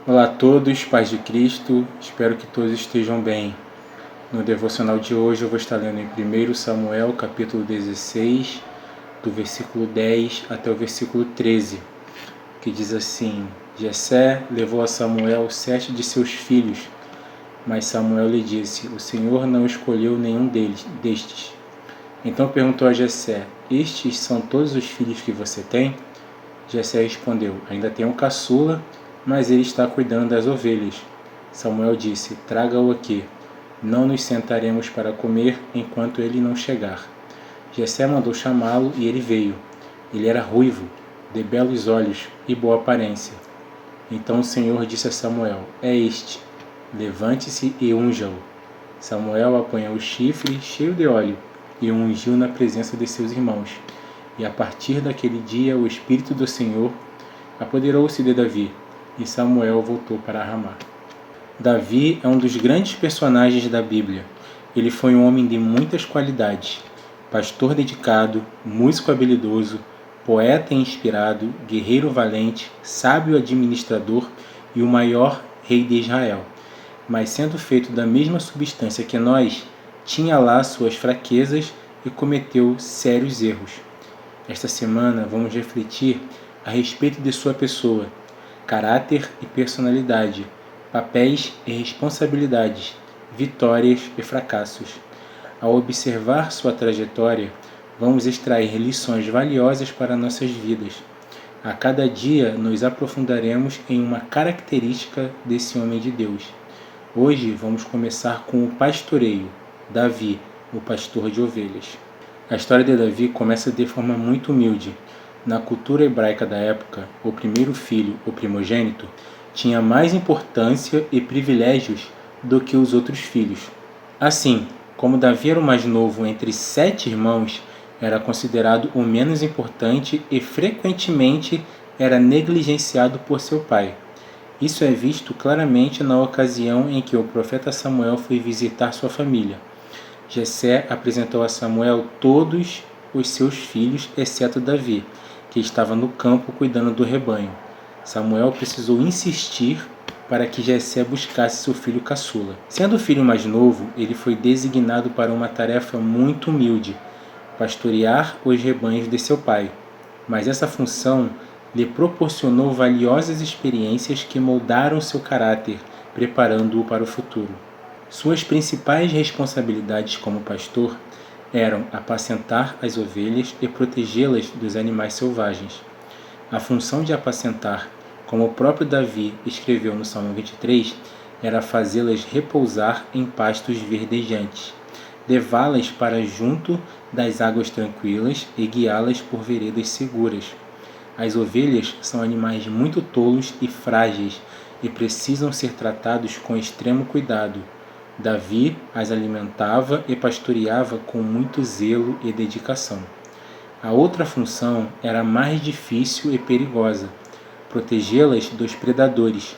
Olá a todos, paz de Cristo, espero que todos estejam bem. No devocional de hoje eu vou estar lendo em 1 Samuel, capítulo 16, do versículo 10 até o versículo 13, que diz assim: Jessé levou a Samuel 7 de seus filhos, mas Samuel lhe disse: O Senhor não escolheu nenhum destes. Então perguntou a Jessé: Estes são todos os filhos que você tem? Jessé respondeu: Ainda tenho um caçula, mas ele está cuidando das ovelhas. Samuel disse: Traga-o aqui. Não nos sentaremos para comer enquanto ele não chegar. Jessé mandou chamá-lo e ele veio. Ele era ruivo, de belos olhos e boa aparência. Então o Senhor disse a Samuel: É este. Levante-se e unja-o. Samuel apanhou o chifre cheio de óleo e o ungiu na presença de seus irmãos. E a partir daquele dia o Espírito do Senhor apoderou-se de Davi, e Samuel voltou para Ramá. Davi é um dos grandes personagens da Bíblia. Ele foi um homem de muitas qualidades: pastor dedicado, músico habilidoso, poeta inspirado, guerreiro valente, sábio administrador e o maior rei de Israel. Mas sendo feito da mesma substância que nós, tinha lá suas fraquezas e cometeu sérios erros. Esta semana vamos refletir a respeito de sua pessoa, caráter e personalidade, papéis e responsabilidades, vitórias e fracassos. Ao observar sua trajetória, vamos extrair lições valiosas para nossas vidas. A cada dia nos aprofundaremos em uma característica desse homem de Deus. Hoje vamos começar com o pastoreio, Davi, o pastor de ovelhas. A história de Davi começa de forma muito humilde. Na cultura hebraica da época, o primeiro filho, o primogênito, tinha mais importância e privilégios do que os outros filhos. Assim, como Davi era o mais novo entre 7 irmãos, era considerado o menos importante e frequentemente era negligenciado por seu pai. Isso é visto claramente na ocasião em que o profeta Samuel foi visitar sua família. Jessé apresentou a Samuel todos os seus filhos, exceto Davi, que estava no campo cuidando do rebanho. Samuel precisou insistir para que Jessé buscasse seu filho caçula. Sendo o filho mais novo, ele foi designado para uma tarefa muito humilde: pastorear os rebanhos de seu pai. Mas essa função lhe proporcionou valiosas experiências que moldaram seu caráter, preparando-o para o futuro. Suas principais responsabilidades como pastor eram apacentar as ovelhas e protegê-las dos animais selvagens. A função de apacentar, como o próprio Davi escreveu no Salmo 23, era fazê-las repousar em pastos verdejantes, levá-las para junto das águas tranquilas e guiá-las por veredas seguras. As ovelhas são animais muito tolos e frágeis e precisam ser tratados com extremo cuidado. Davi as alimentava e pastoreava com muito zelo e dedicação. A outra função era mais difícil e perigosa: protegê-las dos predadores.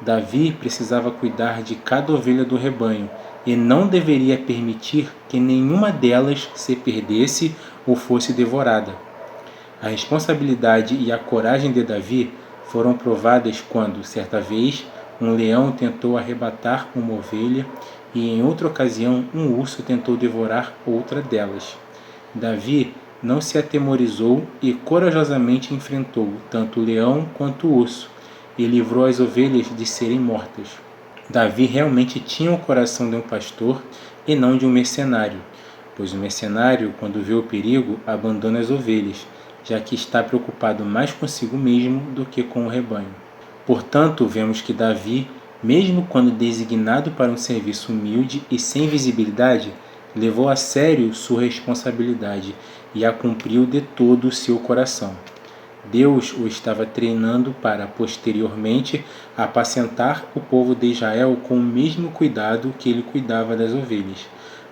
Davi precisava cuidar de cada ovelha do rebanho e não deveria permitir que nenhuma delas se perdesse ou fosse devorada. A responsabilidade e a coragem de Davi foram provadas quando, certa vez, um leão tentou arrebatar uma ovelha e, em outra ocasião, um urso tentou devorar outra delas. Davi não se atemorizou e corajosamente enfrentou tanto o leão quanto o urso e livrou as ovelhas de serem mortas. Davi realmente tinha o coração de um pastor e não de um mercenário, pois o mercenário, quando vê o perigo, abandona as ovelhas, já que está preocupado mais consigo mesmo do que com o rebanho. Portanto, vemos que Davi, mesmo quando designado para um serviço humilde e sem visibilidade, levou a sério sua responsabilidade e a cumpriu de todo o seu coração. Deus o estava treinando para, posteriormente, apacentar o povo de Israel com o mesmo cuidado que ele cuidava das ovelhas,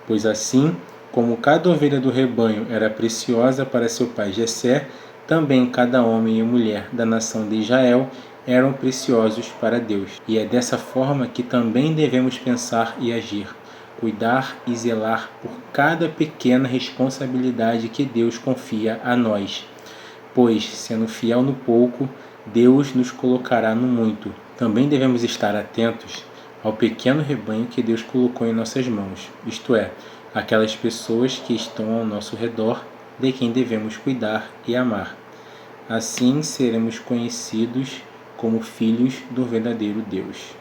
pois assim como cada ovelha do rebanho era preciosa para seu pai Jessé, também cada homem e mulher da nação de Israel eram preciosos para Deus. E é dessa forma que também devemos pensar e agir, cuidar e zelar por cada pequena responsabilidade que Deus confia a nós. Pois, sendo fiel no pouco, Deus nos colocará no muito. Também devemos estar atentos ao pequeno rebanho que Deus colocou em nossas mãos, isto é, aquelas pessoas que estão ao nosso redor, de quem devemos cuidar e amar. Assim seremos conhecidos como filhos do verdadeiro Deus.